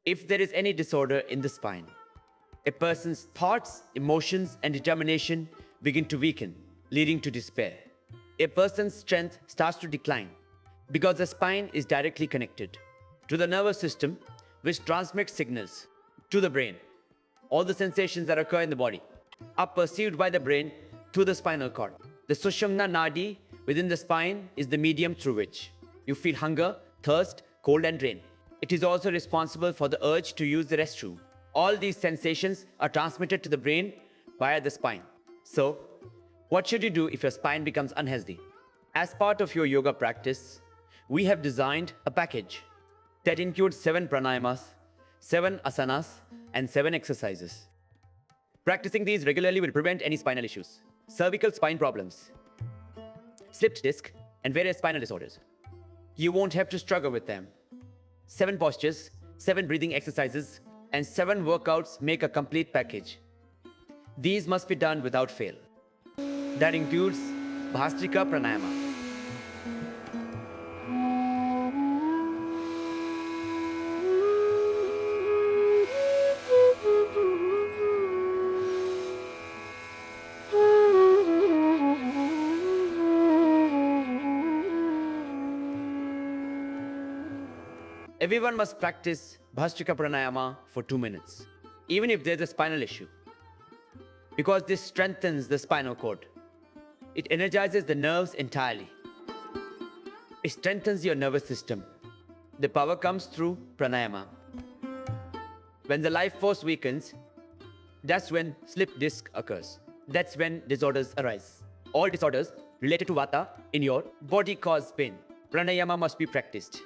If there is any disorder in the spine, a person's thoughts, emotions, and determination begin to weaken, leading to despair. A person's strength starts to decline because the spine is directly connected to the nervous system, which transmits signals to the brain. All the sensations that occur in the body are perceived by the brain through the spinal cord. The Sushumna Nadi within the spine is the medium through which you feel hunger, thirst, cold, and rain. It is also responsible for the urge to use the restroom. All these sensations are transmitted to the brain via the spine. So, what should you do if your spine becomes unhealthy? As part of your yoga practice, we have designed a package that includes 7 pranayamas, 7 asanas, and 7 exercises. Practicing these regularly will prevent any spinal issues, cervical spine problems, slipped disc, and various spinal disorders. You won't have to struggle with them. 7 postures, 7 breathing exercises, and 7 workouts make a complete package. These must be done without fail. That includes Bhastrika Pranayama. Everyone must practice Bhastrika Pranayama for 2 minutes, even if there's a spinal issue, because this strengthens the spinal cord. It energizes the nerves entirely. It strengthens your nervous system. The power comes through pranayama. When the life force weakens, that's when slip disc occurs. That's when disorders arise. All disorders related to vata in your body cause pain. Pranayama must be practiced.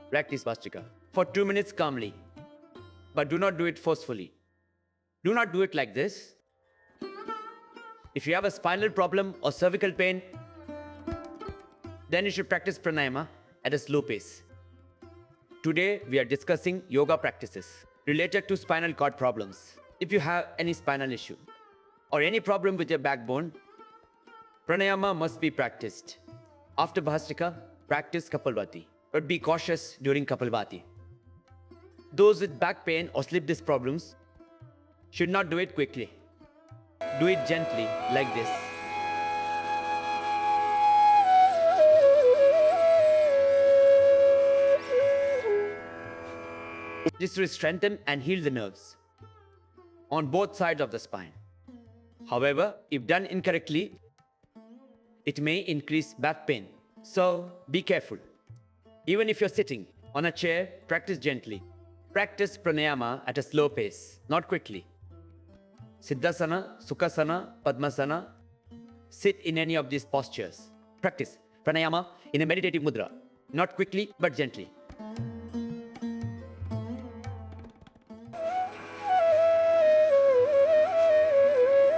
Practice Bhastrika for 2 minutes calmly, but do not do it forcefully. Do not do it like this. If you have a spinal problem or cervical pain, then you should practice pranayama at a slow pace. Today, we are discussing yoga practices related to spinal cord problems. If you have any spinal issue or any problem with your backbone, pranayama must be practiced. After Bhastrika, practice Kapalbhati, but be cautious during Kapalbhati. Those with back pain or slip disc problems should not do it quickly. Do it gently, like this. This will strengthen and heal the nerves on both sides of the spine. However, if done incorrectly, it may increase back pain. So, be careful. Even if you're sitting on a chair, practice gently. Practice pranayama at a slow pace, not quickly. Siddhasana, Sukhasana, Padmasana. Sit in any of these postures. Practice pranayama in a meditative mudra, not quickly but gently.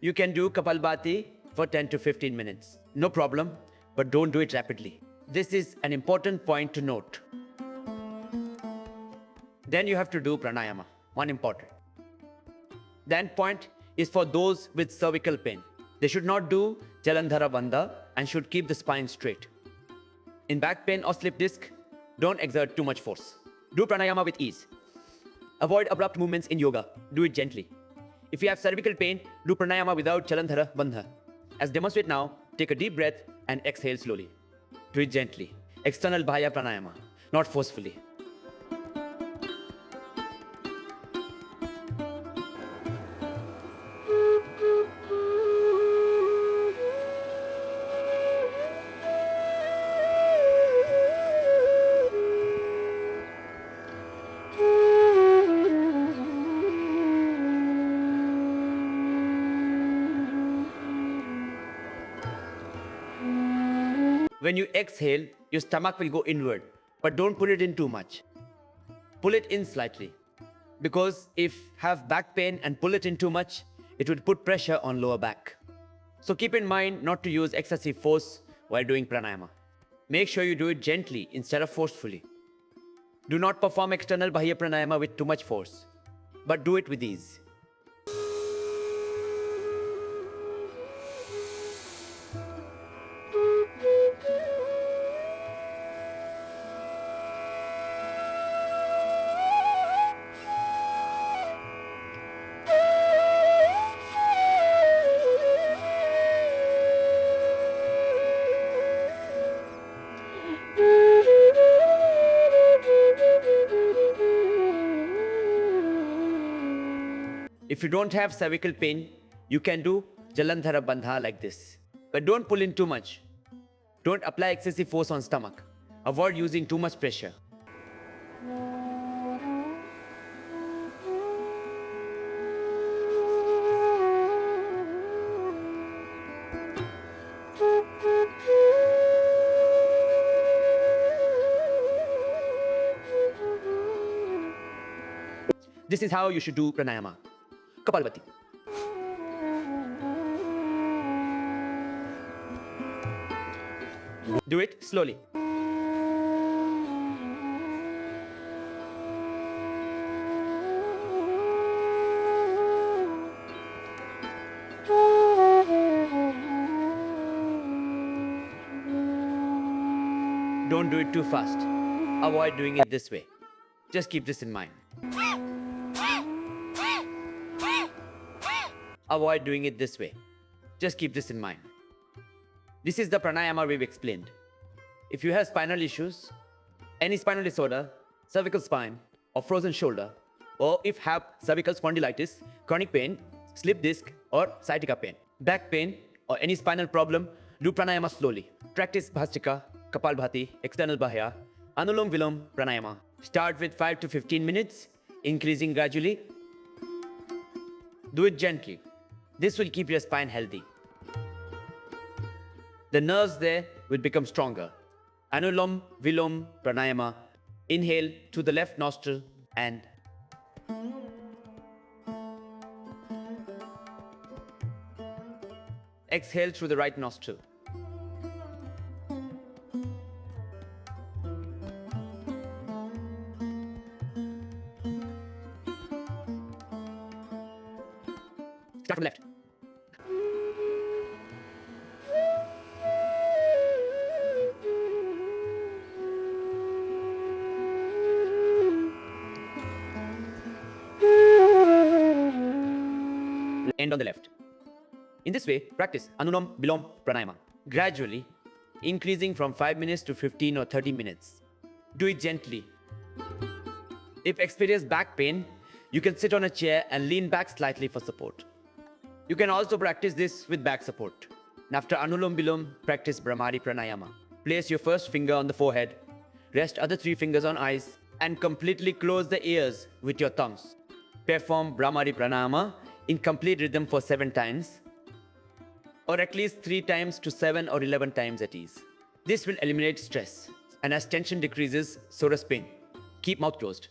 You can do Kapalbhati for 10 to 15 minutes. No problem, but don't do it rapidly. This is an important point to note. Then you have to do pranayama, one important. The end point is for those with cervical pain. They should not do Jalandhara Bandha and should keep the spine straight. In back pain or slip disc, don't exert too much force. Do pranayama with ease. Avoid abrupt movements in yoga. Do it gently. If you have cervical pain, do pranayama without Jalandhara Bandha. As demonstrated now, take a deep breath and exhale slowly. Do it gently. External Bahya Pranayama, not forcefully. When you exhale, your stomach will go inward, but don't pull it in too much. Pull it in slightly, because if have back pain and pull it in too much, it would put pressure on lower back. So keep in mind not to use excessive force while doing pranayama. Make sure you do it gently instead of forcefully. Do not perform external Bahya Pranayama with too much force, but do it with ease. If you don't have cervical pain, you can do Jalandhara Bandha like this. But don't pull in too much. Don't apply excessive force on stomach. Avoid using too much pressure. This is how you should do pranayama. Kapalbhati. Do it slowly. Don't do it too fast. Avoid doing it this way. Just keep this in mind. Avoid doing it this way. Just keep this in mind. This is the pranayama we've explained. If you have spinal issues, any spinal disorder, cervical spine, or frozen shoulder, or if have cervical spondylitis, chronic pain, slip disc, or sciatica pain, back pain, or any spinal problem, do pranayama slowly. Practice Bhastrika, Kapalbhati, external Bahya, Anulom, Vilom, Pranayama. Start with 5 to 15 minutes, increasing gradually. Do it gently. This will keep your spine healthy. The nerves there will become stronger. Anulom, Vilom, Pranayama. Inhale to the left nostril and exhale through the right nostril. Start from left. End on the left. In this way, practice Anulom, Vilom, Pranayama. Gradually, increasing from 5 minutes to 15 or 30 minutes. Do it gently. If experience back pain, you can sit on a chair and lean back slightly for support. You can also practice this with back support. And after Anulom Vilom, practice Bhramari Pranayama. Place your first finger on the forehead, rest other 3 fingers on eyes, and completely close the ears with your thumbs. Perform Bhramari Pranayama in complete rhythm for 7 times, or at least 3 times to 7 or 11 times at ease. This will eliminate stress, and as tension decreases, so does pain. Keep mouth closed.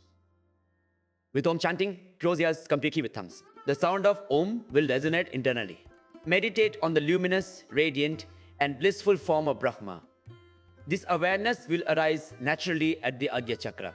With Om chanting, close ears completely with thumbs. The sound of Om will resonate internally. Meditate on the luminous, radiant, and blissful form of Brahma. This awareness will arise naturally at the Adya Chakra.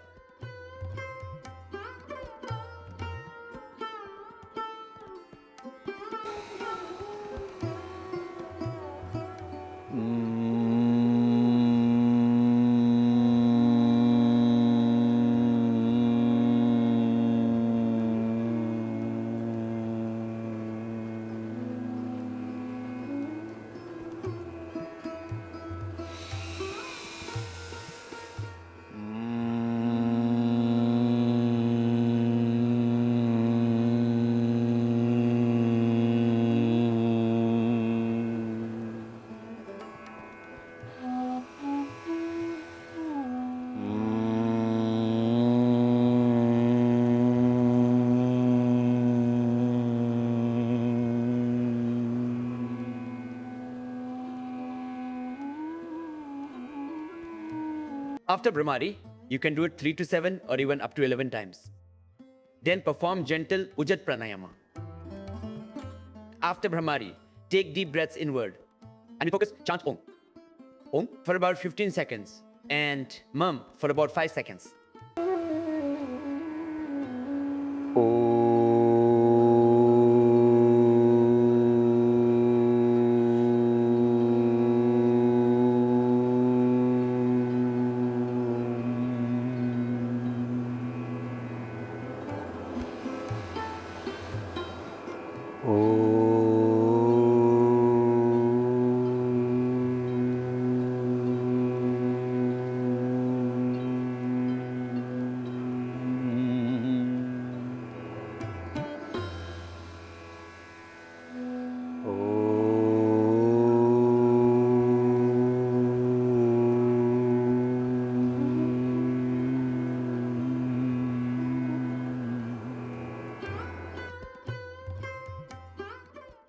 After Bhramari, you can do it 3 to 7 or even up to 11 times. Then perform gentle Udgeeth Pranayama. After Bhramari, take deep breaths inward and focus, chant Om. Om for about 15 seconds and Mum for about 5 seconds.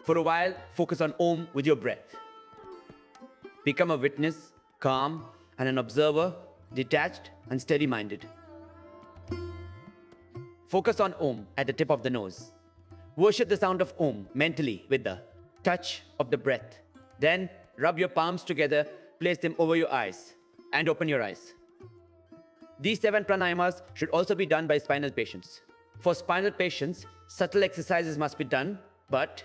For a while, focus on Om with your breath. Become a witness, calm, and an observer, detached and steady-minded. Focus on Om at the tip of the nose. Worship the sound of Om mentally with the touch of the breath. Then rub your palms together, place them over your eyes, and open your eyes. These 7 pranayamas should also be done by spinal patients. For spinal patients, subtle exercises must be done, but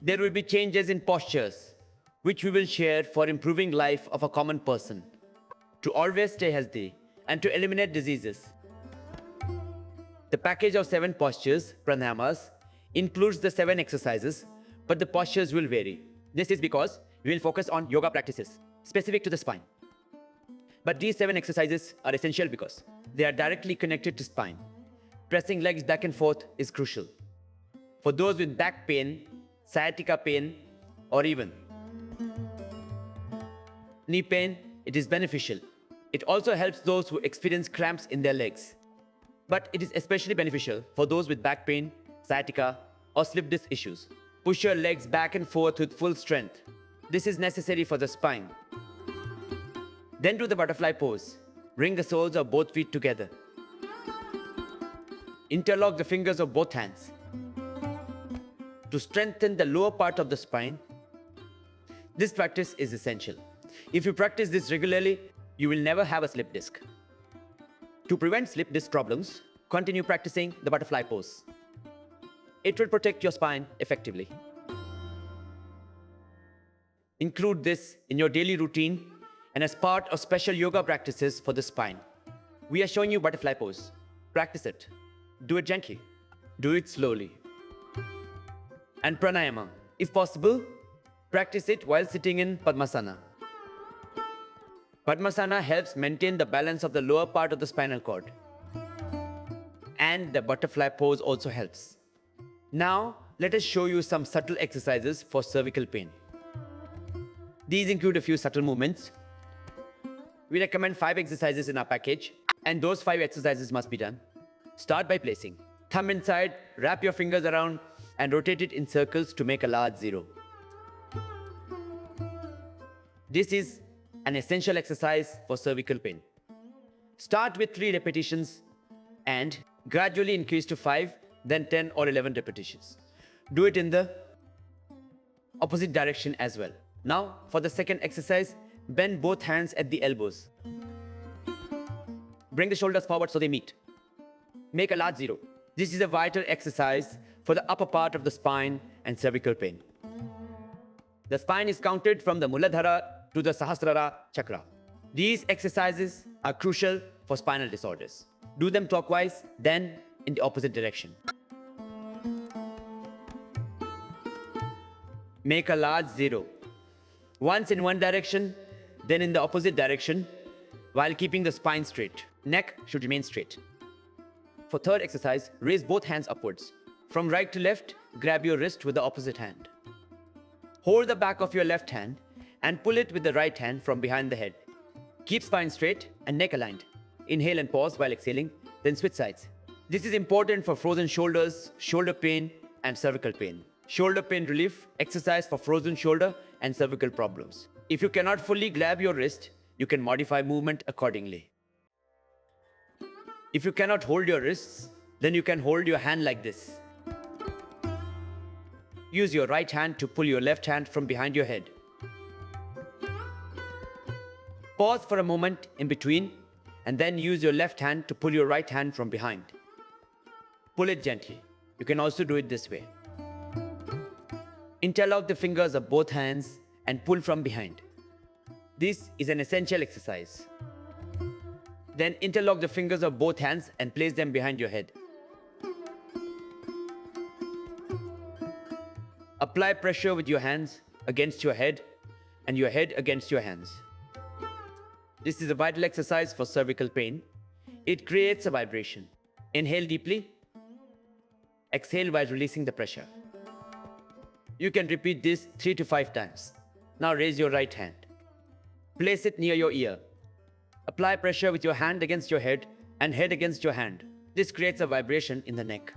there will be changes in postures, which we will share for improving life of a common person, to always stay healthy and to eliminate diseases. The package of 7 postures, pranayamas, includes the 7 exercises, but the postures will vary. This is because we will focus on yoga practices specific to the spine. But these 7 exercises are essential because they are directly connected to spine. Pressing legs back and forth is crucial. For those with back pain, sciatica pain, or even knee pain, it is beneficial. It also helps those who experience cramps in their legs. But it is especially beneficial for those with back pain, sciatica, or slip disc issues. Push your legs back and forth with full strength. This is necessary for the spine. Then do the butterfly pose. Bring the soles of both feet together. Interlock the fingers of both hands. To strengthen the lower part of the spine, this practice is essential. If you practice this regularly, you will never have a slip disc. To prevent slip disc problems, continue practicing the butterfly pose. It will protect your spine effectively. Include this in your daily routine and as part of special yoga practices for the spine. We are showing you butterfly pose. Practice it. Do it gently. Do it slowly. And pranayama. If possible, practice it while sitting in Padmasana. Padmasana helps maintain the balance of the lower part of the spinal cord. And the butterfly pose also helps. Now, let us show you some subtle exercises for cervical pain. These include a few subtle movements. We recommend 5 exercises in our package, and those 5 exercises must be done. Start by placing thumb inside, wrap your fingers around, and rotate it in circles to make a large 0. This is an essential exercise for cervical pain. Start with 3 repetitions and gradually increase to 5, then 10 or 11 repetitions. Do it in the opposite direction as well. Now, for the second exercise, bend both hands at the elbows. Bring the shoulders forward so they meet. Make a large 0. This is a vital exercise for the upper part of the spine and cervical pain. The spine is counted from the Muladhara to the Sahasrara chakra. These exercises are crucial for spinal disorders. Do them clockwise, then in the opposite direction. Make a large 0. Once in one direction, then in the opposite direction, while keeping the spine straight. Neck should remain straight. For third exercise, raise both hands upwards. From right to left, grab your wrist with the opposite hand. Hold the back of your left hand and pull it with the right hand from behind the head. Keep spine straight and neck aligned. Inhale and pause while exhaling, then switch sides. This is important for frozen shoulders, shoulder pain, and cervical pain. Shoulder pain relief, exercise for frozen shoulder and cervical problems. If you cannot fully grab your wrist, you can modify movement accordingly. If you cannot hold your wrists, then you can hold your hand like this. Use your right hand to pull your left hand from behind your head. Pause for a moment in between and then use your left hand to pull your right hand from behind. Pull it gently. You can also do it this way. Interlock the fingers of both hands and pull from behind. This is an essential exercise. Then interlock the fingers of both hands and place them behind your head. Apply pressure with your hands against your head and your head against your hands. This is a vital exercise for cervical pain. It creates a vibration. Inhale deeply. Exhale while releasing the pressure. You can repeat this 3 to 5 times. Now raise your right hand. Place it near your ear. Apply pressure with your hand against your head and head against your hand. This creates a vibration in the neck.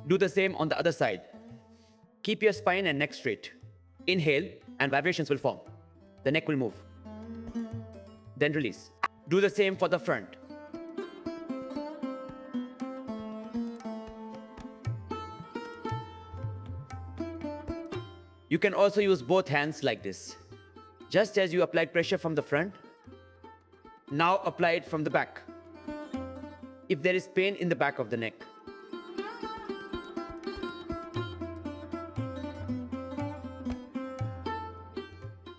Do the same on the other side. Keep your spine and neck straight. Inhale and vibrations will form. The neck will move. Then release. Do the same for the front. You can also use both hands like this. Just as you applied pressure from the front, now apply it from the back. If there is pain in the back of the neck,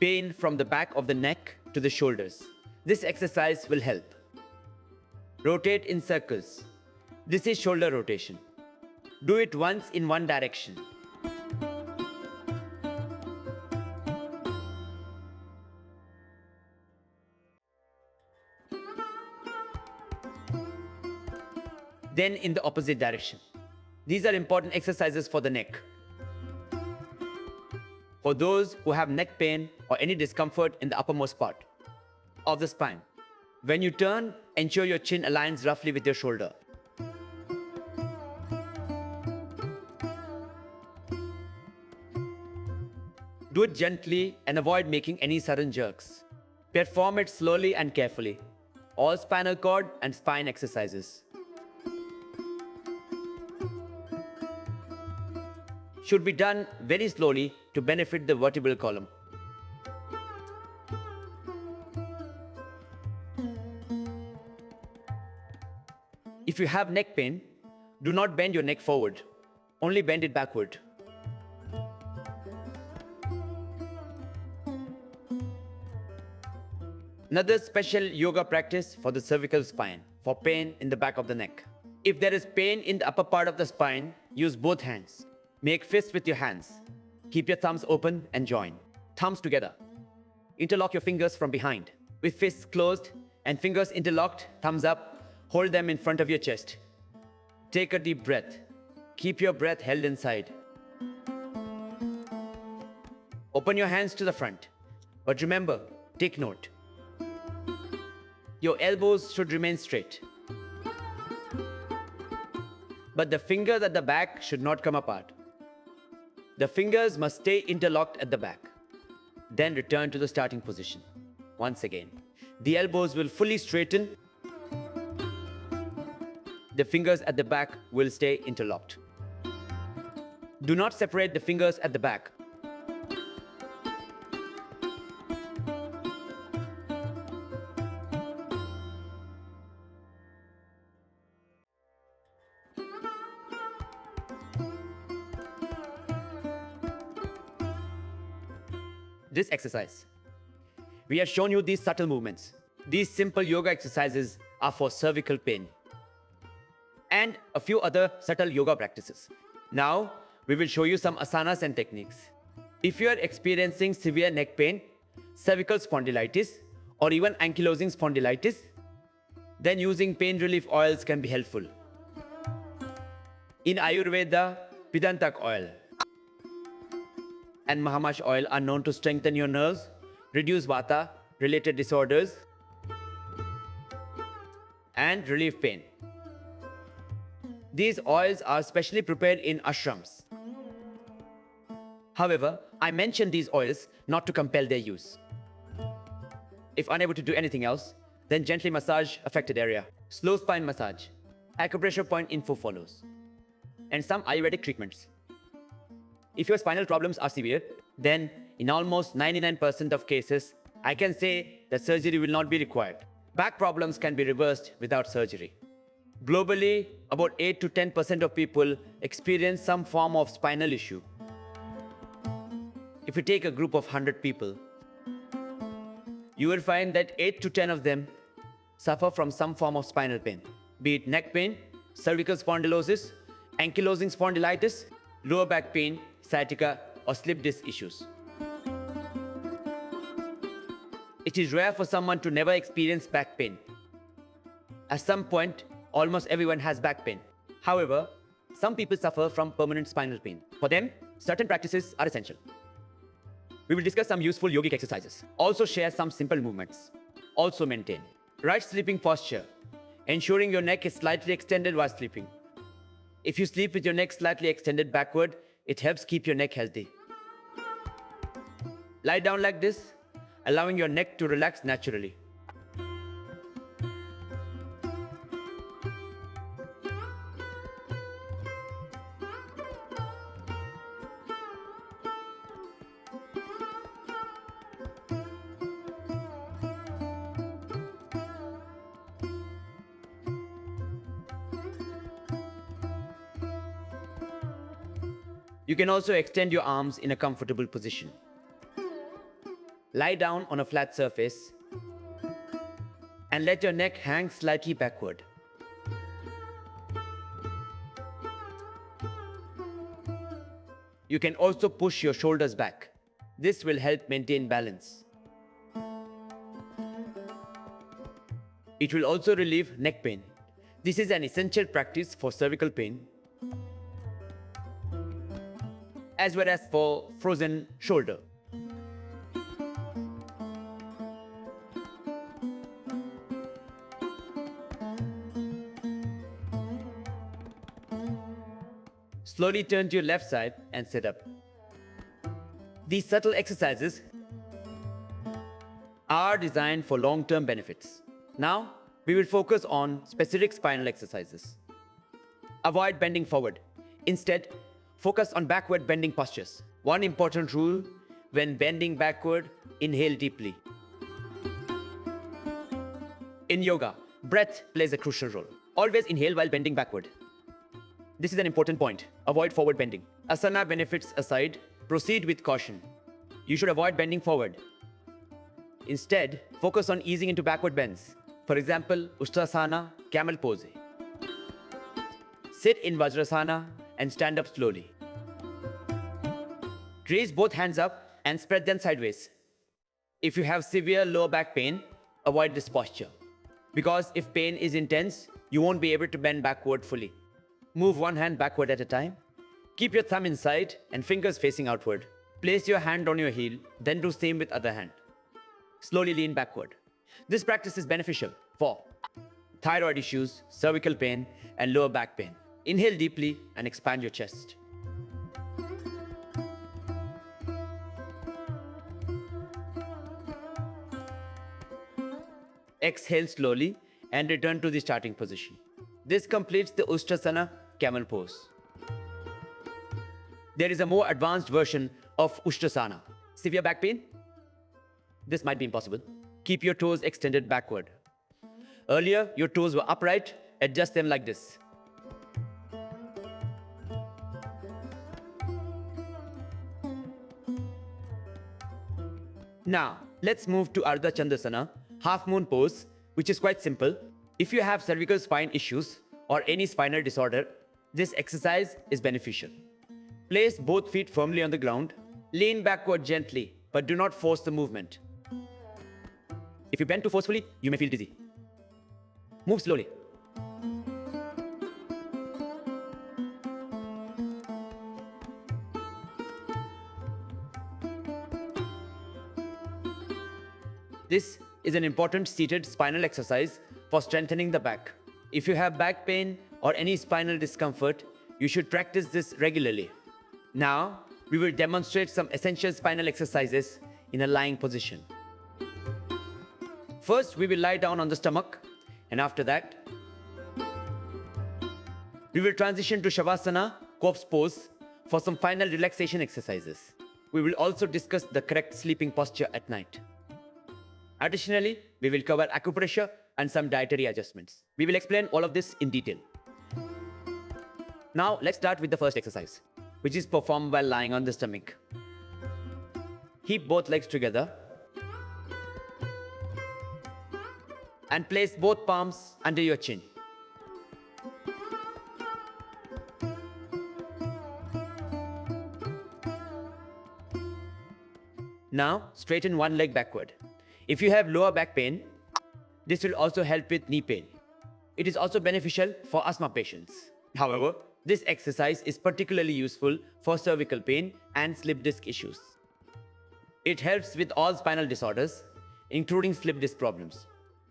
pain from the back of the neck to the shoulders, this exercise will help. Rotate in circles. This is shoulder rotation. Do it once in one direction. Then in the opposite direction. These are important exercises for the neck. For those who have neck pain or any discomfort in the uppermost part of the spine, when you turn, ensure your chin aligns roughly with your shoulder. Do it gently and avoid making any sudden jerks. Perform it slowly and carefully. All spinal cord and spine exercises should be done very slowly to benefit the vertebral column. If you have neck pain, do not bend your neck forward, only bend it backward. Another special yoga practice for the cervical spine, for pain in the back of the neck. If there is pain in the upper part of the spine, use both hands. Make fists with your hands. Keep your thumbs open and join. Thumbs together. Interlock your fingers from behind. With fists closed and fingers interlocked, thumbs up, hold them in front of your chest. Take a deep breath. Keep your breath held inside. Open your hands to the front. But remember, take note. Your elbows should remain straight. But the fingers at the back should not come apart. The fingers must stay interlocked at the back. Then return to the starting position. Once again, the elbows will fully straighten. The fingers at the back will stay interlocked. Do not separate the fingers at the back. This exercise, we have shown you these subtle movements. These simple yoga exercises are for cervical pain and a few other subtle yoga practices. Now, we will show you some asanas and techniques. If you are experiencing severe neck pain, cervical spondylitis, or even ankylosing spondylitis, then using pain relief oils can be helpful. In Ayurveda, Pidantak oil and Mahamash oil are known to strengthen your nerves, reduce vata related disorders, and relieve pain. These oils are specially prepared in ashrams. However, I mention these oils not to compel their use. If unable to do anything else, then gently massage affected area. Slow spine massage. Acupressure point info follows. And some Ayurvedic treatments. If your spinal problems are severe, then in almost 99% of cases, I can say that surgery will not be required. Back problems can be reversed without surgery. Globally, about 8 to 10% of people experience some form of spinal issue. If you take a group of 100 people, you will find that 8 to 10 of them suffer from some form of spinal pain, be it neck pain, cervical spondylosis, ankylosing spondylitis, lower back pain, sciatica, or slip disc issues. It is rare for someone to never experience back pain. At some point, almost everyone has back pain. However, some people suffer from permanent spinal pain. For them, certain practices are essential. We will discuss some useful yogic exercises. Also share some simple movements. Also maintain right sleeping posture, ensuring your neck is slightly extended while sleeping. If you sleep with your neck slightly extended backward, it helps keep your neck healthy. Lie down like this, allowing your neck to relax naturally. You can also extend your arms in a comfortable position. Lie down on a flat surface and let your neck hang slightly backward. You can also push your shoulders back. This will help maintain balance. It will also relieve neck pain. This is an essential practice for cervical pain, as well as for frozen shoulder. Slowly turn to your left side and sit up. These subtle exercises are designed for long-term benefits. Now, we will focus on specific spinal exercises. Avoid bending forward. Instead, focus on backward bending postures. One important rule: when bending backward, inhale deeply. In yoga, breath plays a crucial role. Always inhale while bending backward. This is an important point. Avoid forward bending. Asana benefits aside, proceed with caution. You should avoid bending forward. Instead, focus on easing into backward bends. For example, Ustrasana, Camel pose. Sit in Vajrasana and stand up slowly. Raise both hands up and spread them sideways. If you have severe lower back pain, avoid this posture, because if pain is intense, you won't be able to bend backward fully. Move one hand backward at a time. Keep your thumb inside and fingers facing outward. Place your hand on your heel, then do same with other hand. Slowly lean backward. This practice is beneficial for thyroid issues, cervical pain, and lower back pain. Inhale deeply and expand your chest. Exhale slowly and return to the starting position. This completes the Ustrasana Camel pose. There is a more advanced version of Ustrasana. Severe back pain? This might be impossible. Keep your toes extended backward. Earlier, your toes were upright. Adjust them like this. Now, let's move to Ardha Chandrasana, half moon pose, which is quite simple. If you have cervical spine issues or any spinal disorder, this exercise is beneficial. Place both feet firmly on the ground. Lean backward gently, but do not force the movement. If you bend too forcefully, you may feel dizzy. Move slowly. This is an important seated spinal exercise for strengthening the back. If you have back pain or any spinal discomfort, you should practice this regularly. Now, we will demonstrate some essential spinal exercises in a lying position. First, we will lie down on the stomach, and after that, we will transition to Shavasana, corpse pose, for some final relaxation exercises. We will also discuss the correct sleeping posture at night. Additionally, we will cover acupressure and some dietary adjustments. We will explain all of this in detail. Now, let's start with the first exercise, which is performed while lying on the stomach. Heap both legs together and place both palms under your chin. Now, straighten one leg backward. If you have lower back pain, this will also help with knee pain. It is also beneficial for asthma patients. However, this exercise is particularly useful for cervical pain and slip disc issues. It helps with all spinal disorders, including slip disc problems.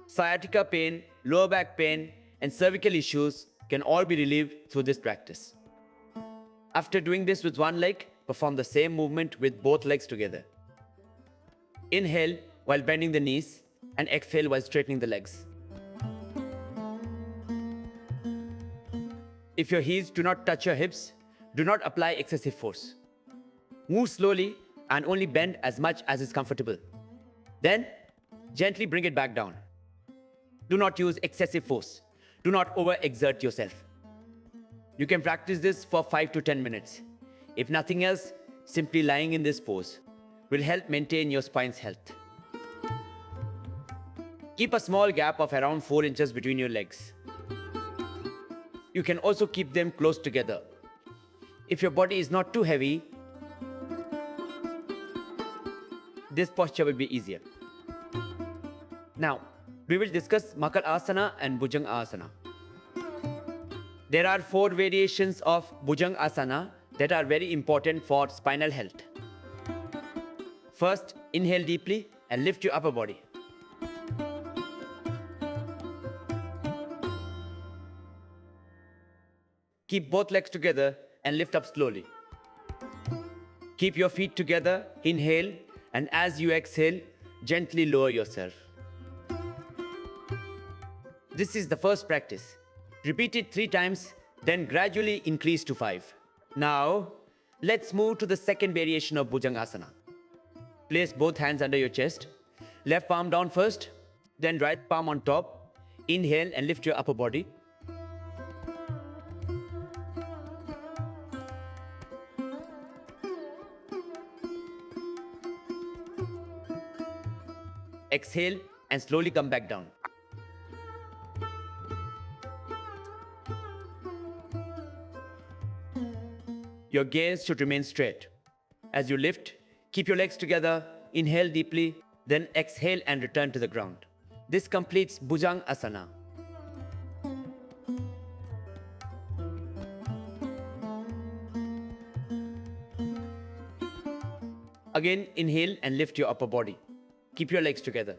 Sciatica pain, lower back pain, and cervical issues can all be relieved through this practice. After doing this with one leg, perform the same movement with both legs together. Inhale while bending the knees and exhale while straightening the legs. If your heels do not touch your hips, do not apply excessive force. Move slowly and only bend as much as is comfortable. Then, gently bring it back down. Do not use excessive force. Do not overexert yourself. You can practice this for 5 to 10 minutes. If nothing else, simply lying in this pose will help maintain your spine's health. Keep a small gap of around 4 inches between your legs. You can also keep them close together. If your body is not too heavy, this posture will be easier. Now, we will discuss Makar Asana and Bhujangasana. There are 4 variations of Bhujangasana that are very important for spinal health. First, inhale deeply and lift your upper body. Keep both legs together and lift up slowly. Keep your feet together, inhale, and as you exhale, gently lower yourself. This is the first practice. Repeat it 3 times, then gradually increase to 5. Now, let's move to the second variation of Bhujangasana. Place both hands under your chest. Left palm down first, then right palm on top. Inhale and lift your upper body. Exhale and slowly come back down. Your gaze should remain straight. As you lift, keep your legs together, inhale deeply, then exhale and return to the ground. This completes Bhujangasana. Again, inhale and lift your upper body. Keep your legs together.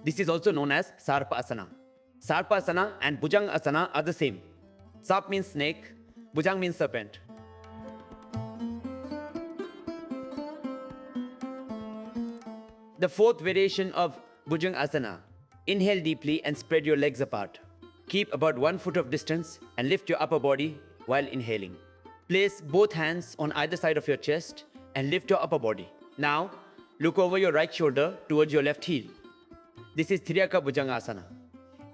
This is also known as Sarpasana. Sarpasana and Bhujangasana are the same. Sarp means snake, Bhujang means serpent. The fourth variation of Bhujangasana. Inhale deeply and spread your legs apart. Keep about 1 foot of distance and lift your upper body while inhaling. Place both hands on either side of your chest and lift your upper body. Now, look over your right shoulder towards your left heel. This is Thriyaka Bhujangasana.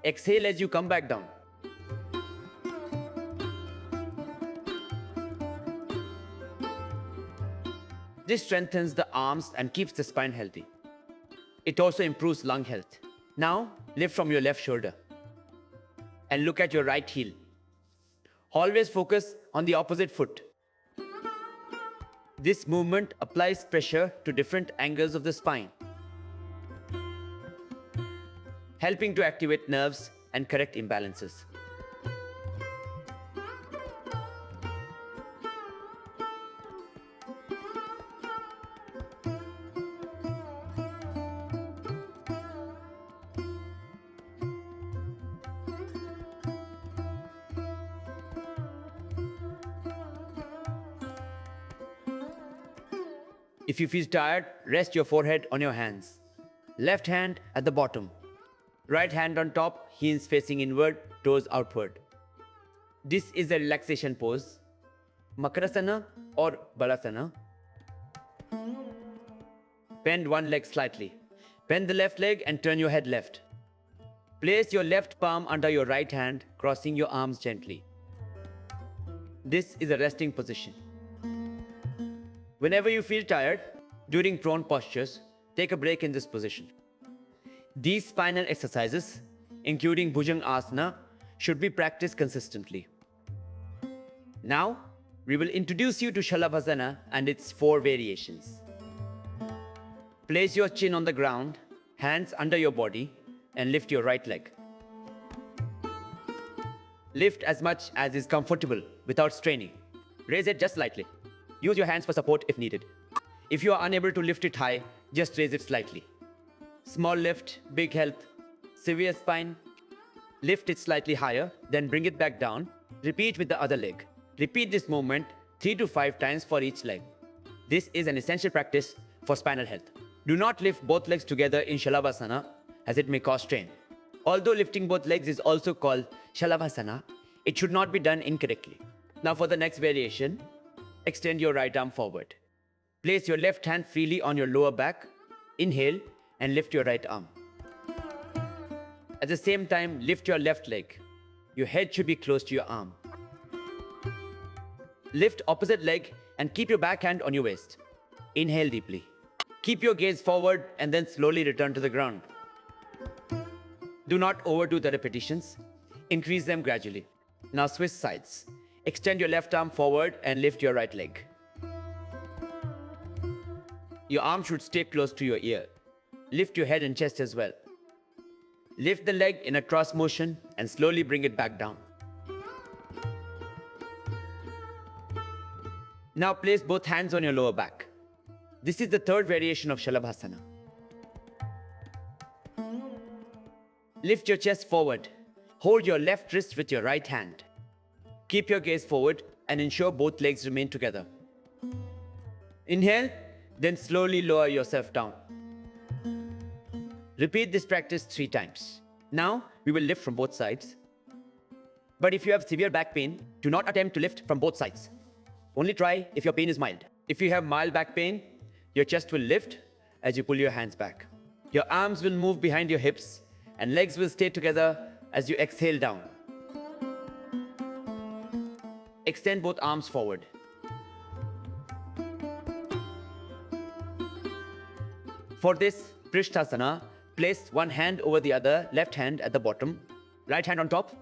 Exhale as you come back down. This strengthens the arms and keeps the spine healthy. It also improves lung health. Now, lift from your left shoulder and look at your right heel. Always focus on the opposite foot. This movement applies pressure to different angles of the spine, helping to activate nerves and correct imbalances. If you feel tired, rest your forehead on your hands. Left hand at the bottom. Right hand on top, heels facing inward, toes outward. This is a relaxation pose. Makarasana or Balasana. Bend one leg slightly. Bend the left leg and turn your head left. Place your left palm under your right hand, crossing your arms gently. This is a resting position. Whenever you feel tired, during prone postures, take a break in this position. These spinal exercises, including Bhujangasana, should be practiced consistently. Now, we will introduce you to Shalabhasana and its 4 variations. Place your chin on the ground, hands under your body, and lift your right leg. Lift as much as is comfortable without straining. Raise it just slightly. Use your hands for support if needed. If you are unable to lift it high, just raise it slightly. Small lift, big health. Severe spine, lift it slightly higher, then bring it back down. Repeat with the other leg. Repeat this movement 3 to 5 times for each leg. This is an essential practice for spinal health. Do not lift both legs together in Shalabhasana as it may cause strain. Although lifting both legs is also called Shalabhasana, it should not be done incorrectly. Now for the next variation, extend your right arm forward. Place your left hand freely on your lower back. Inhale and lift your right arm. At the same time, lift your left leg. Your head should be close to your arm. Lift opposite leg and keep your back hand on your waist. Inhale deeply. Keep your gaze forward and then slowly return to the ground. Do not overdo the repetitions. Increase them gradually. Now switch sides. Extend your left arm forward and lift your right leg. Your arm should stay close to your ear. Lift your head and chest as well. Lift the leg in a cross motion and slowly bring it back down. Now place both hands on your lower back. This is the third variation of Shalabhasana. Lift your chest forward. Hold your left wrist with your right hand. Keep your gaze forward and ensure both legs remain together. Inhale, then slowly lower yourself down. Repeat this practice 3 times. Now, we will lift from both sides. But if you have severe back pain, do not attempt to lift from both sides. Only try if your pain is mild. If you have mild back pain, your chest will lift as you pull your hands back. Your arms will move behind your hips and legs will stay together as you exhale down. Extend both arms forward. For this Ustrasana, place one hand over the other, left hand at the bottom, right hand on top.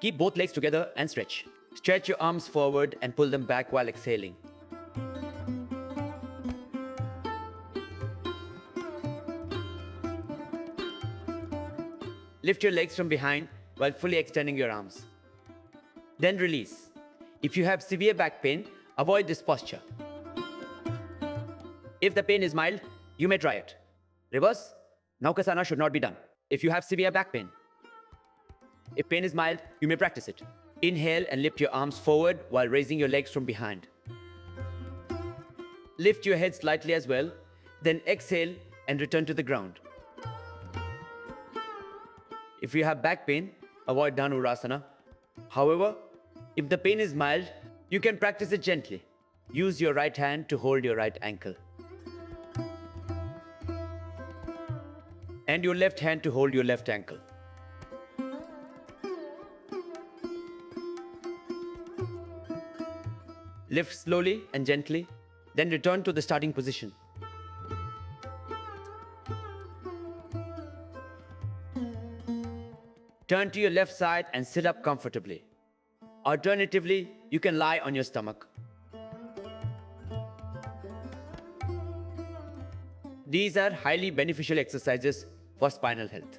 Keep both legs together and stretch. Stretch your arms forward and pull them back while exhaling. Lift your legs from behind while fully extending your arms. Then release. If you have severe back pain, avoid this posture. If the pain is mild, you may try it. Reverse, Naukasana should not be done if you have severe back pain. If pain is mild, you may practice it. Inhale and lift your arms forward while raising your legs from behind. Lift your head slightly as well, then exhale and return to the ground. If you have back pain, avoid Dhanurasana. However, if the pain is mild, you can practice it gently. Use your right hand to hold your right ankle. And your left hand to hold your left ankle. Lift slowly and gently, then return to the starting position. Turn to your left side and sit up comfortably. Alternatively, you can lie on your stomach. These are highly beneficial exercises for spinal health.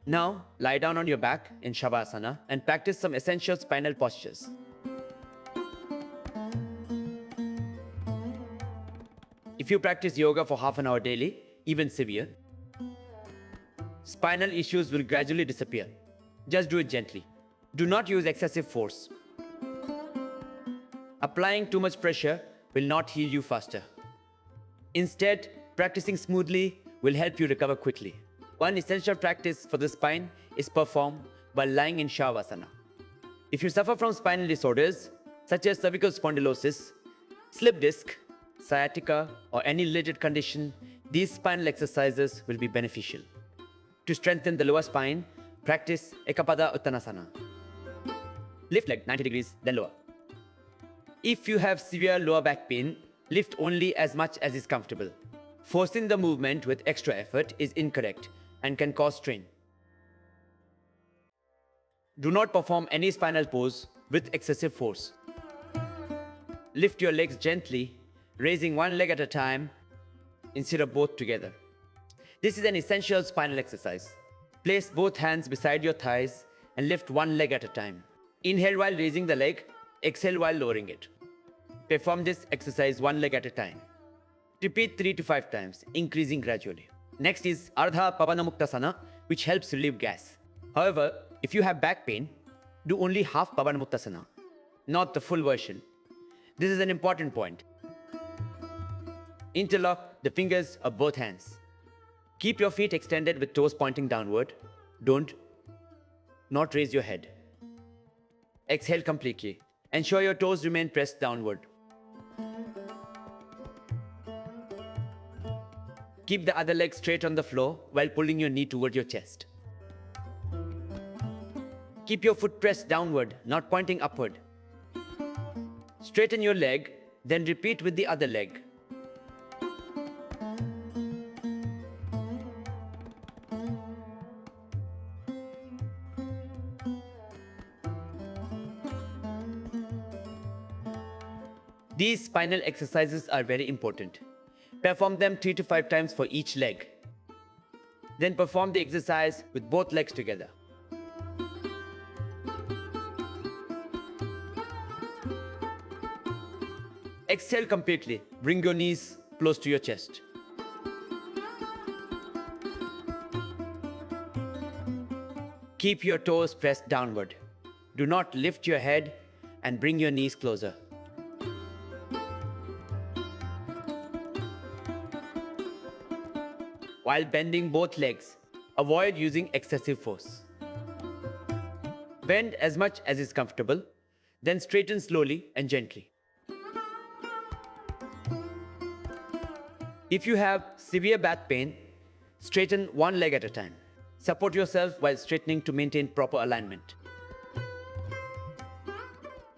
Now, lie down on your back in Shavasana and practice some essential spinal postures. If you practice yoga for half an hour daily, even severe, spinal issues will gradually disappear. Just do it gently. Do not use excessive force. Applying too much pressure will not heal you faster. Instead, practicing smoothly will help you recover quickly. One essential practice for the spine is performed while lying in Shavasana. If you suffer from spinal disorders such as cervical spondylosis, slip disc, sciatica, or any related condition, these spinal exercises will be beneficial. To strengthen the lower spine, practice Ekapada Uttanasana. Lift leg 90 degrees, then lower. If you have severe lower back pain, lift only as much as is comfortable. Forcing the movement with extra effort is incorrect and can cause strain. Do not perform any spinal pose with excessive force. Lift your legs gently, raising one leg at a time instead of both together. This is an essential spinal exercise. Place both hands beside your thighs and lift one leg at a time. Inhale while raising the leg, exhale while lowering it. Perform this exercise one leg at a time. Repeat 3 to 5 times, increasing gradually. Next is Ardha Pavanamuktasana, which helps relieve gas. However, if you have back pain, do only half Pavanamuktasana, not the full version. This is an important point. Interlock the fingers of both hands. Keep your feet extended with toes pointing downward. Don't not raise your head. Exhale completely. Ensure your toes remain pressed downward. Keep the other leg straight on the floor while pulling your knee toward your chest. Keep your foot pressed downward, not pointing upward. Straighten your leg, then repeat with the other leg. These spinal exercises are very important. Perform them 3 to 5 times for each leg. Then perform the exercise with both legs together. Exhale completely. Bring your knees close to your chest. Keep your toes pressed downward. Do not lift your head and bring your knees closer. While bending both legs, avoid using excessive force. Bend as much as is comfortable, then straighten slowly and gently. If you have severe back pain, straighten one leg at a time. Support yourself while straightening to maintain proper alignment.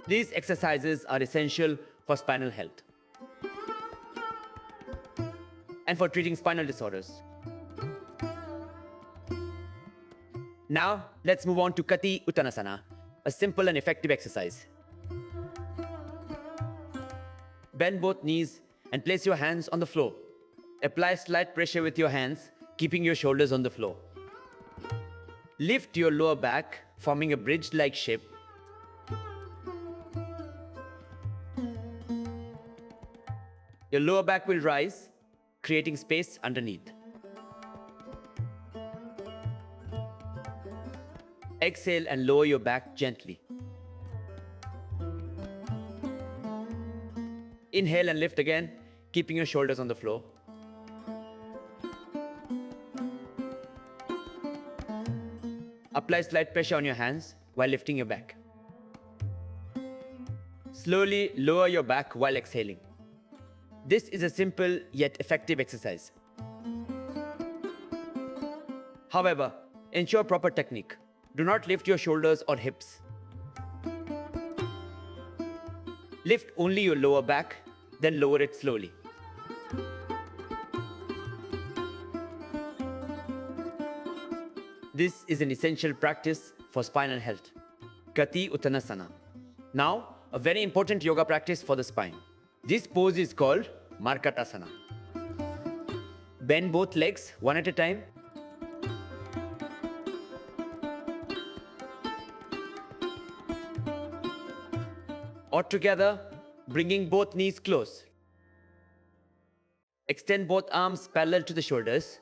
These exercises are essential for spinal health and for treating spinal disorders. Now, let's move on to Kati Uttanasana, a simple and effective exercise. Bend both knees and place your hands on the floor. Apply slight pressure with your hands, keeping your shoulders on the floor. Lift your lower back, forming a bridge-like shape. Your lower back will rise, creating space underneath. Exhale and lower your back gently. Inhale and lift again, keeping your shoulders on the floor. Apply slight pressure on your hands while lifting your back. Slowly lower your back while exhaling. This is a simple yet effective exercise. However, ensure proper technique. Do not lift your shoulders or hips. Lift only your lower back, then lower it slowly. This is an essential practice for spinal health. Kati Uttanasana. Now, a very important yoga practice for the spine. This pose is called Markatasana. Bend both legs one at a time. Or together, bringing both knees close. Extend both arms parallel to the shoulders.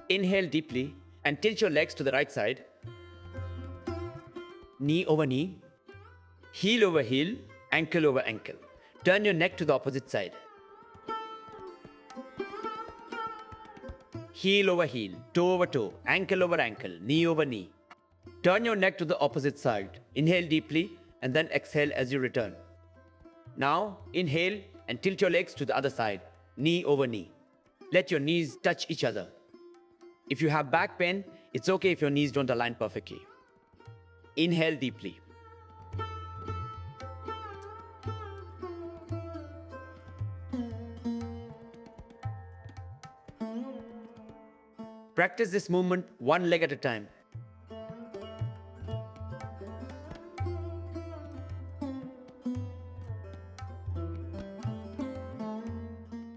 Inhale deeply and tilt your legs to the right side. Knee over knee, heel over heel, ankle over ankle. Turn your neck to the opposite side. Heel over heel, toe over toe, ankle over ankle, knee over knee. Turn your neck to the opposite side. Inhale deeply and then exhale as you return. Now, inhale and tilt your legs to the other side, knee over knee. Let your knees touch each other. If you have back pain, it's okay if your knees don't align perfectly. Inhale deeply. Practice this movement one leg at a time.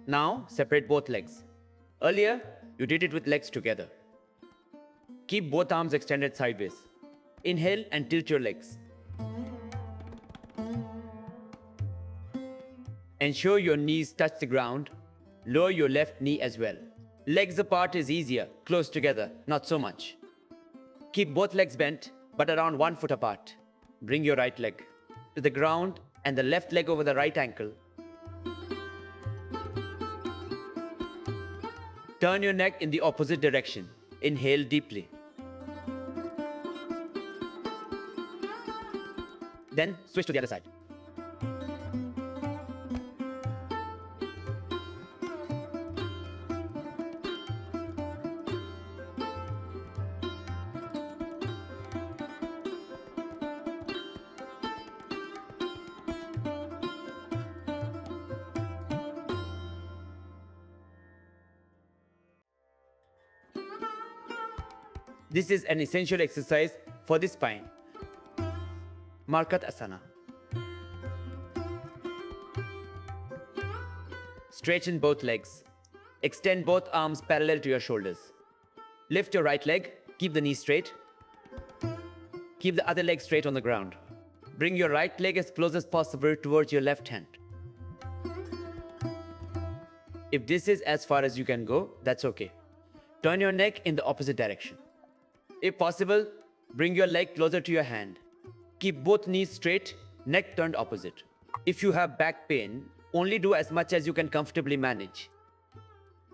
Now, separate both legs. Earlier, you did it with legs together. Keep both arms extended sideways. Inhale and tilt your legs. Ensure your knees touch the ground Lower your left knee as well. Legs apart is easier, close together, not so much. Keep both legs bent, but around 1 foot apart. Bring your right leg to the ground and the left leg over the right ankle. Turn your neck in the opposite direction. Inhale deeply. Then switch to the other side. This is an essential exercise for the spine. Markat-asana. Straighten both legs. Extend both arms parallel to your shoulders. Lift your right leg, keep the knee straight. Keep the other leg straight on the ground. Bring your right leg as close as possible towards your left hand. If this is as far as you can go, that's okay. Turn your neck in the opposite direction. If possible, bring your leg closer to your hand. Keep both knees straight, neck turned opposite. If you have back pain, only do as much as you can comfortably manage.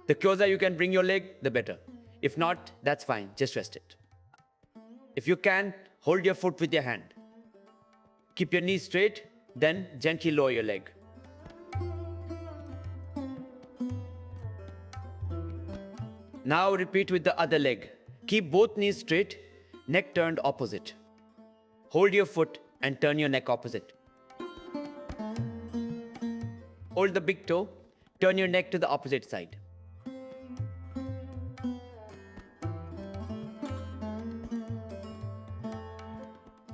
The closer you can bring your leg, the better. If not, that's fine, just rest it. If you can, hold your foot with your hand. Keep your knees straight, then gently lower your leg. Now repeat with the other leg. Keep both knees straight, neck turned opposite. Hold your foot and turn your neck opposite. Hold the big toe, turn your neck to the opposite side.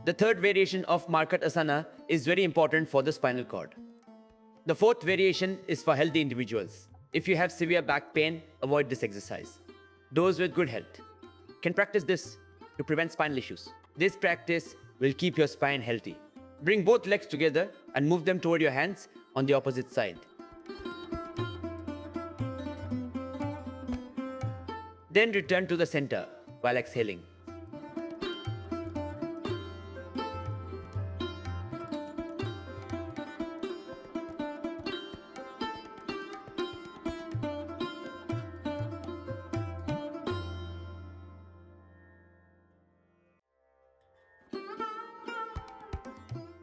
The third variation of Markat-asana is very important for the spinal cord. The fourth variation is for healthy individuals. If you have severe back pain, avoid this exercise. Those with good health can practice this to prevent spinal issues. This practice will keep your spine healthy. Bring both legs together and move them toward your hands on the opposite side. Then return to the center while exhaling.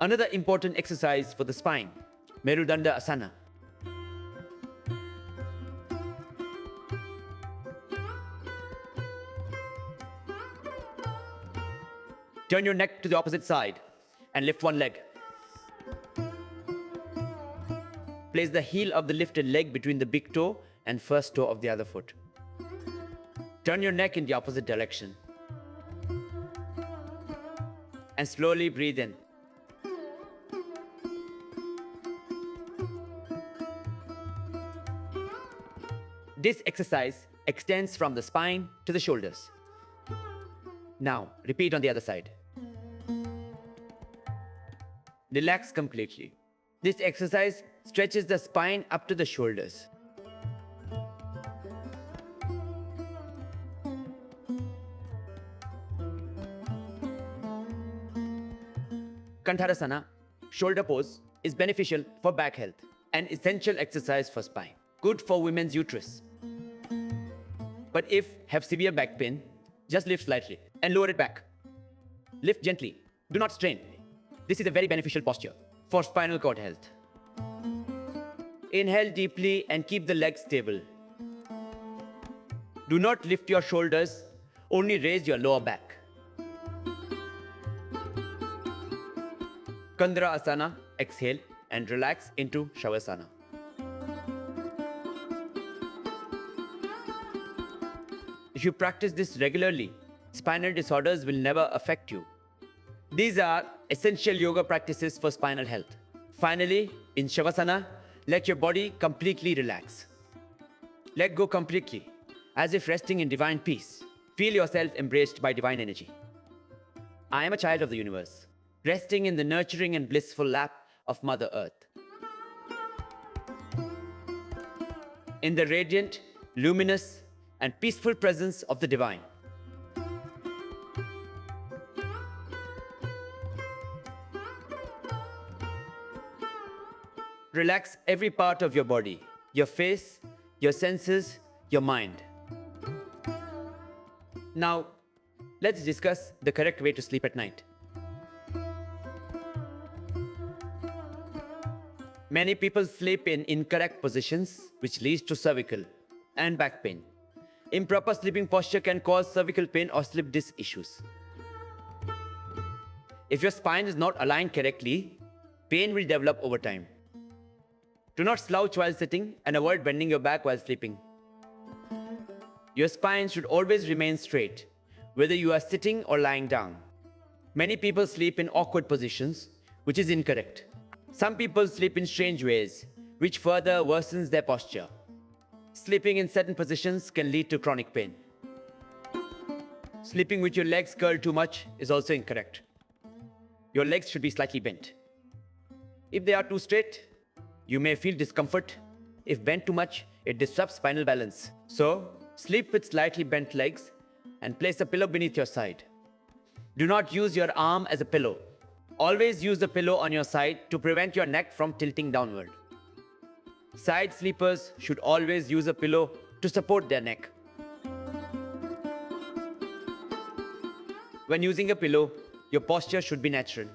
Another important exercise for the spine, Merudanda Asana. Turn your neck to the opposite side and lift one leg. Place the heel of the lifted leg between the big toe and first toe of the other foot. Turn your neck in the opposite direction. And slowly breathe in. This exercise extends from the spine to the shoulders. Now, repeat on the other side. Relax completely. This exercise stretches the spine up to the shoulders. Kanthasana, shoulder pose, is beneficial for back health, an essential exercise for spine. Good for women's uterus. But if have severe back pain, just lift slightly and lower it back. Lift gently. Do not strain. This is a very beneficial posture for spinal cord health. Inhale deeply and keep the legs stable. Do not lift your shoulders, only raise your lower back. Kandra Asana, exhale and relax into Shavasana. If you practice this regularly, spinal disorders will never affect you. These are essential yoga practices for spinal health. Finally, in Shavasana, let your body completely relax. Let go completely, as if resting in divine peace. Feel yourself embraced by divine energy. I am a child of the universe, resting in the nurturing and blissful lap of Mother Earth. in the radiant, luminous, and peaceful presence of the divine. Relax every part of your body, your face, your senses, your mind. Now, let's discuss the correct way to sleep at night. Many people sleep in incorrect positions, which leads to cervical and back pain. Improper sleeping posture can cause cervical pain or slip disc issues. If your spine is not aligned correctly, pain will develop over time. Do not slouch while sitting and avoid bending your back while sleeping. Your spine should always remain straight, whether you are sitting or lying down. Many people sleep in awkward positions, which is incorrect. Some people sleep in strange ways, which further worsens their posture. Sleeping in certain positions can lead to chronic pain. Sleeping with your legs curled too much is also incorrect. Your legs should be slightly bent. If they are too straight, you may feel discomfort. If bent too much, it disrupts spinal balance. So, sleep with slightly bent legs and place a pillow beneath your side. Do not use your arm as a pillow. Always use the pillow on your side to prevent your neck from tilting downward. Side sleepers should always use a pillow to support their neck. When using a pillow, your posture should be natural.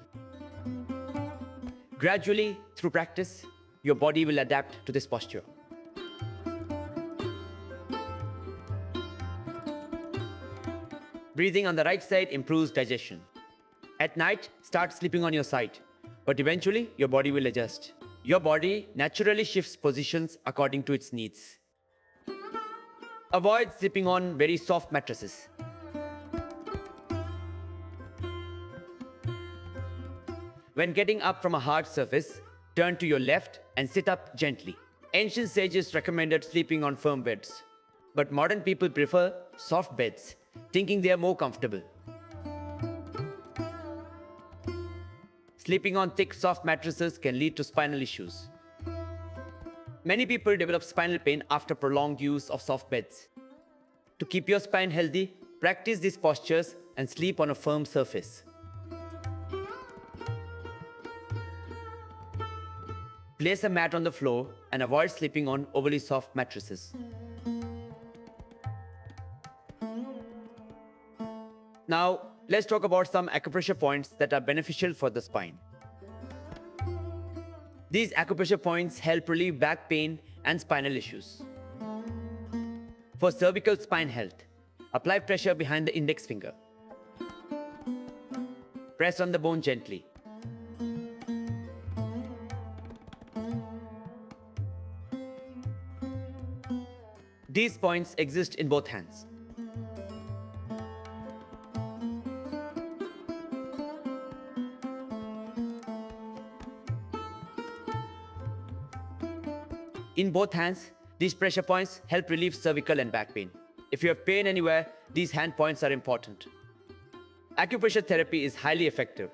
Gradually, through practice, your body will adapt to this posture. Breathing on the right side improves digestion. At night, start sleeping on your side, but eventually your body will adjust. Your body naturally shifts positions according to its needs. Avoid sleeping on very soft mattresses. When getting up from a hard surface, turn to your left and sit up gently. Ancient sages recommended sleeping on firm beds, but modern people prefer soft beds, thinking they are more comfortable. Sleeping on thick, soft mattresses can lead to spinal issues. Many people develop spinal pain after prolonged use of soft beds. To keep your spine healthy, practice these postures and sleep on a firm surface. Place a mat on the floor and avoid sleeping on overly soft mattresses. Now, let's talk about some acupressure points that are beneficial for the spine. These acupressure points help relieve back pain and spinal issues. For cervical spine health, apply pressure behind the index finger. Press on the bone gently. These points exist in both hands. In both hands, these pressure points help relieve cervical and back pain. If you have pain anywhere, these hand points are important. Acupressure therapy is highly effective,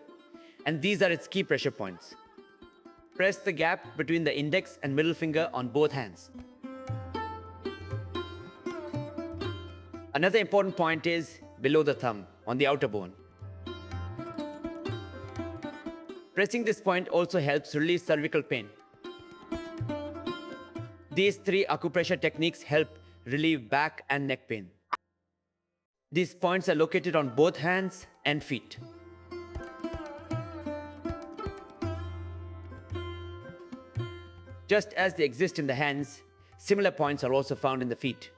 and these are its key pressure points. Press the gap between the index and middle finger on both hands. Another important point is below the thumb, on the outer bone. Pressing this point also helps release cervical pain. These three acupressure techniques help relieve back and neck pain. These points are located on both hands and feet. Just as they exist in the hands, similar points are also found in the feet.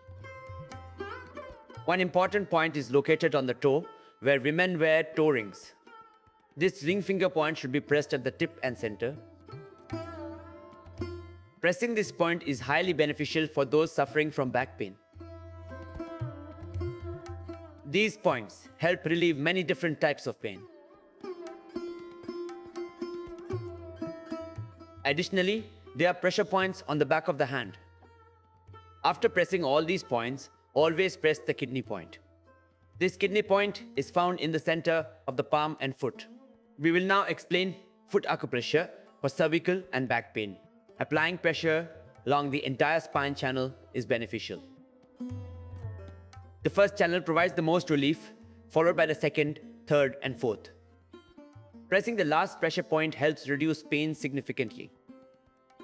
One important point is located on the toe, where women wear toe rings. This ring finger point should be pressed at the tip and center. Pressing this point is highly beneficial for those suffering from back pain. These points help relieve many different types of pain. Additionally, there are pressure points on the back of the hand. After pressing all these points, always press the kidney point. This kidney point is found in the center of the palm and foot. We will now explain foot acupressure for cervical and back pain. Applying pressure along the entire spine channel is beneficial. The first channel provides the most relief, followed by the second, third, and fourth. Pressing the last pressure point helps reduce pain significantly.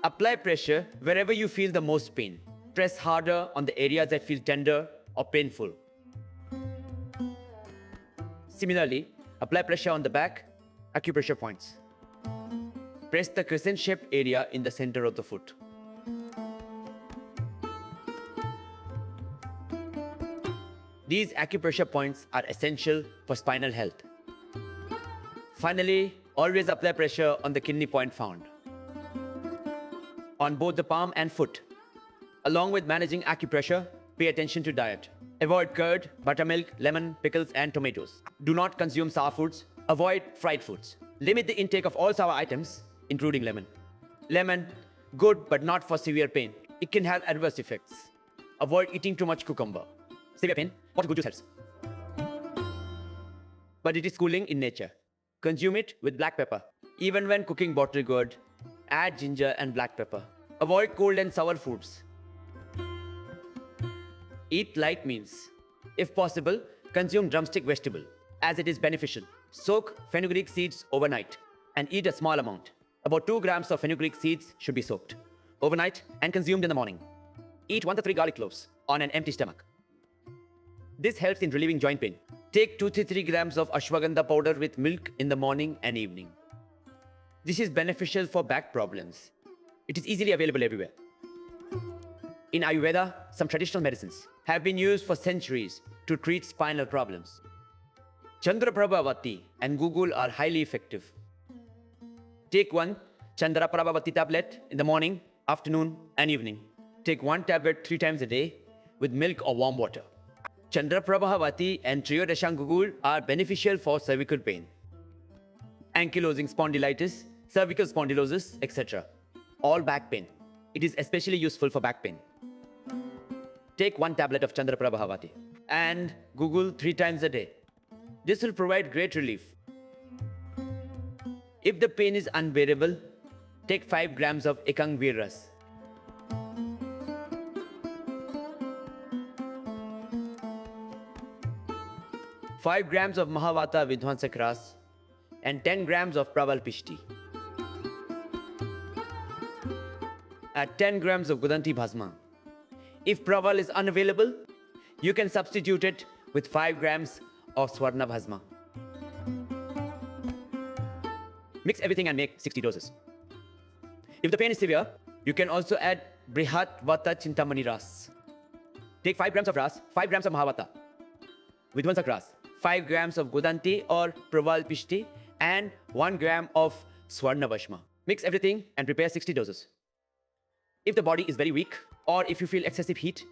Apply pressure wherever you feel the most pain. Press harder on the areas that feel tender or painful. Similarly, apply pressure on the back, acupressure points. Press the crescent-shaped area in the center of the foot. These acupressure points are essential for spinal health. Finally, always apply pressure on the kidney point found on both the palm and foot. Along with managing acupressure, pay attention to diet. Avoid curd, buttermilk, lemon, pickles, and tomatoes. Do not consume sour foods. Avoid fried foods. Limit the intake of all sour items, including lemon. Lemon, good but not for severe pain. It can have adverse effects. Avoid eating too much cucumber. Severe pain, water good juice helps. But it is cooling in nature. Consume it with black pepper. Even when cooking bottle gourd, add ginger and black pepper. Avoid cold and sour foods. Eat light meals. If possible, consume drumstick vegetable, as it is beneficial. Soak fenugreek seeds overnight and eat a small amount. About 2 grams of fenugreek seeds should be soaked overnight and consumed in the morning. Eat 1 to 3 garlic cloves on an empty stomach. This helps in relieving joint pain. Take 2 to 3 grams of ashwagandha powder with milk in the morning and evening. This is beneficial for back problems. It is easily available everywhere. In Ayurveda, some traditional medicines have been used for centuries to treat spinal problems. Chandraprabhavati and Gugul are highly effective. Take 1 Chandraprabhavati tablet in the morning, afternoon, and evening. Take 1 tablet 3 times a day with milk or warm water. Chandraprabhavati and Triyodasham Gugul are beneficial for cervical pain, ankylosing spondylitis, cervical spondylosis, etc. All back pain. It is especially useful for back pain. Take 1 tablet of Chandraprabhavati and Gugul 3 times a day. This will provide great relief. If the pain is unbearable, take 5 grams of Ekang Virras. Five grams of Mahavata Vidhwansak Ras and 10 grams of Praval Pishti. Add 10 grams of Gudanti Bhasma. If Praval is unavailable, you can substitute it with 5 grams of Swarna Bhasma. Mix everything and make 60 doses. If the pain is severe, you can also add Brihat Vata Chintamani Ras. Take 5 grams of Ras, 5 grams of Mahavata, Vidhwansak Ras, 5 grams of Gudanti or Praval Pishti, and 1 gram of Swarna Bhasma. Mix everything and prepare 60 doses. If the body is very weak, or if you feel excessive heat,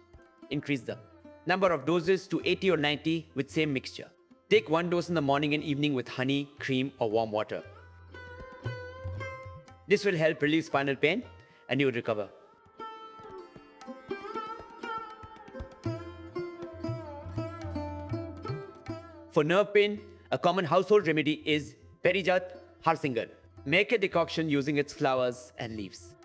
increase the number of doses to 80 or 90 with same mixture. Take 1 dose in the morning and evening with honey, cream, or warm water. This will help relieve spinal pain and you will recover. For nerve pain, a common household remedy is Parijat Harsingar. Make a decoction using its flowers and leaves.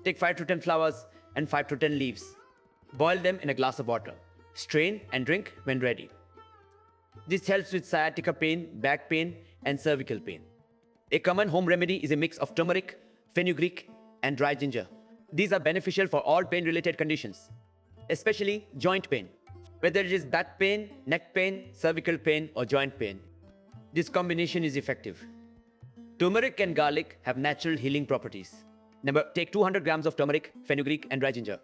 Take 5 to 10 flowers and 5 to 10 leaves. Boil them in a glass of water. Strain and drink when ready. This helps with sciatica pain, back pain, and cervical pain. A common home remedy is a mix of turmeric, fenugreek, and dry ginger. These are beneficial for all pain-related conditions, especially joint pain. Whether it is back pain, neck pain, cervical pain, or joint pain, this combination is effective. Turmeric and garlic have natural healing properties. Take 200 grams of turmeric, fenugreek, and dry ginger.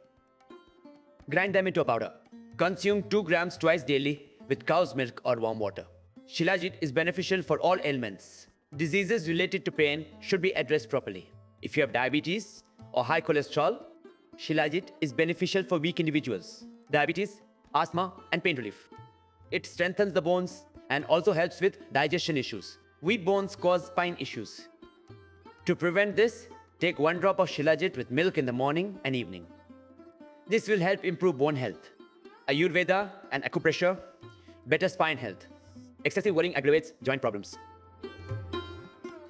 Grind them into a powder. Consume 2 grams twice daily with cow's milk or warm water. Shilajit is beneficial for all ailments. Diseases related to pain should be addressed properly. If you have diabetes or high cholesterol, Shilajit is beneficial for weak individuals, diabetes, asthma, and pain relief. It strengthens the bones and also helps with digestion issues. Weak bones cause spine issues. To prevent this, take 1 drop of Shilajit with milk in the morning and evening. This will help improve bone health. Ayurveda and acupressure, better spine health. Excessive worrying aggravates joint problems.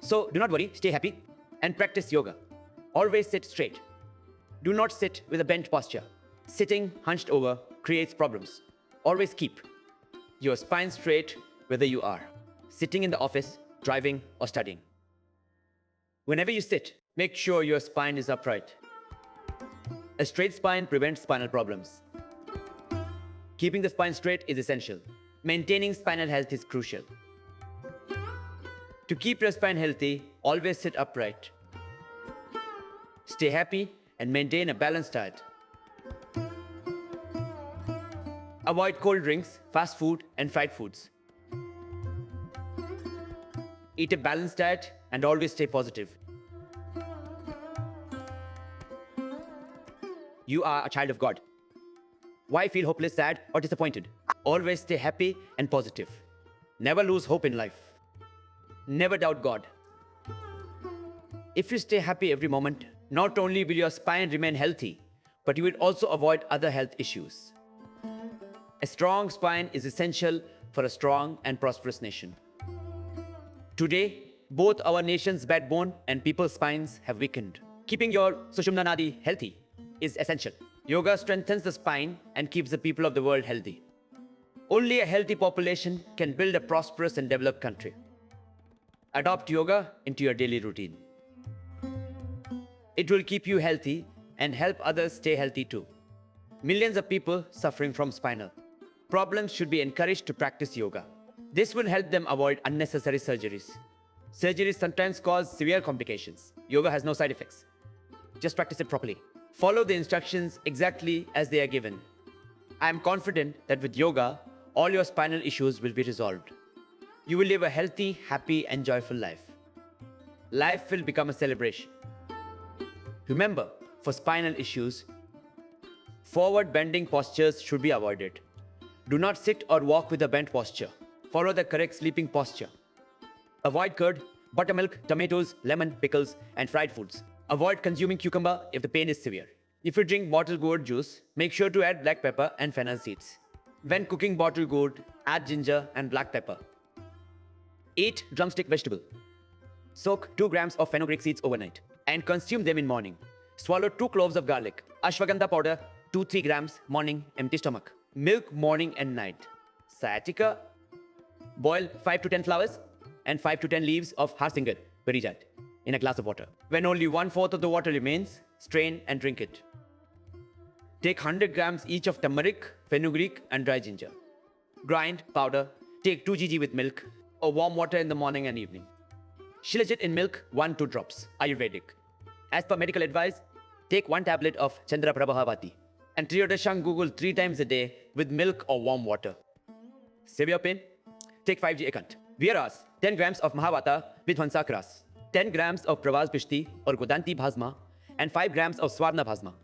So do not worry, stay happy and practice yoga. Always sit straight. Do not sit with a bent posture. Sitting hunched over creates problems. Always keep your spine straight whether you are sitting in the office, driving, or studying. Whenever you sit, make sure your spine is upright. A straight spine prevents spinal problems. Keeping the spine straight is essential. Maintaining spinal health is crucial. To keep your spine healthy, always sit upright. Stay happy and maintain a balanced diet. Avoid cold drinks, fast food, and fried foods. Eat a balanced diet and always stay positive. You are a child of God. Why feel hopeless, sad, or disappointed? Always stay happy and positive. Never lose hope in life. Never doubt God. If you stay happy every moment, not only will your spine remain healthy, but you will also avoid other health issues. A strong spine is essential for a strong and prosperous nation. Today, both our nation's backbone and people's spines have weakened. Keeping your Sushumna Nadi healthy is essential. Yoga strengthens the spine and keeps the people of the world healthy. Only a healthy population can build a prosperous and developed country. Adopt yoga into your daily routine. It will keep you healthy and help others stay healthy too. Millions of people suffering from spinal problems should be encouraged to practice yoga. This will help them avoid unnecessary surgeries. Surgeries sometimes cause severe complications. Yoga has no side effects. Just practice it properly. Follow the instructions exactly as they are given. I am confident that with yoga, all your spinal issues will be resolved. You will live a healthy, happy, and joyful life. Life will become a celebration. Remember, for spinal issues, forward bending postures should be avoided. Do not sit or walk with a bent posture. Follow the correct sleeping posture. Avoid curd, buttermilk, tomatoes, lemon, pickles, and fried foods. Avoid consuming cucumber if the pain is severe. If you drink bottled gourd juice, make sure to add black pepper and fennel seeds. When cooking bottled gourd, add ginger and black pepper. Eat drumstick vegetable. Soak 2 grams of fenugreek seeds overnight and consume them in morning. Swallow 2 cloves of garlic. Ashwagandha powder, 2-3 grams, morning, empty stomach. Milk morning and night. Sciatica, boil 5 to 10 flowers and 5 to 10 leaves of harsingar, parijat, in a glass of water. When only 1/4 of the water remains, strain and drink it. Take 100 grams each of turmeric, fenugreek, and dry ginger. Grind, powder, take 2 gg with milk or warm water in the morning and evening. Shilajit in milk, 1-2 drops, Ayurvedic. As per medical advice, take 1 tablet of Chandrasana and Triyodashang Google 3 times a day with milk or warm water. Severe pain? Take 5g Ekant. Whereas 10 grams of Mahavata with Hansa grass, 10 grams of Pravas Bishti or Godanti Bhasma, and 5 grams of Swarna Bhasma.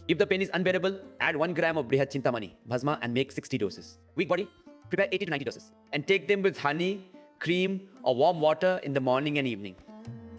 If the pain is unbearable, add 1 gram of Brihat Chintamani Bhasma and make 60 doses. Weak body? Prepare 80 to 90 doses and take them with honey, cream, or warm water in the morning and evening.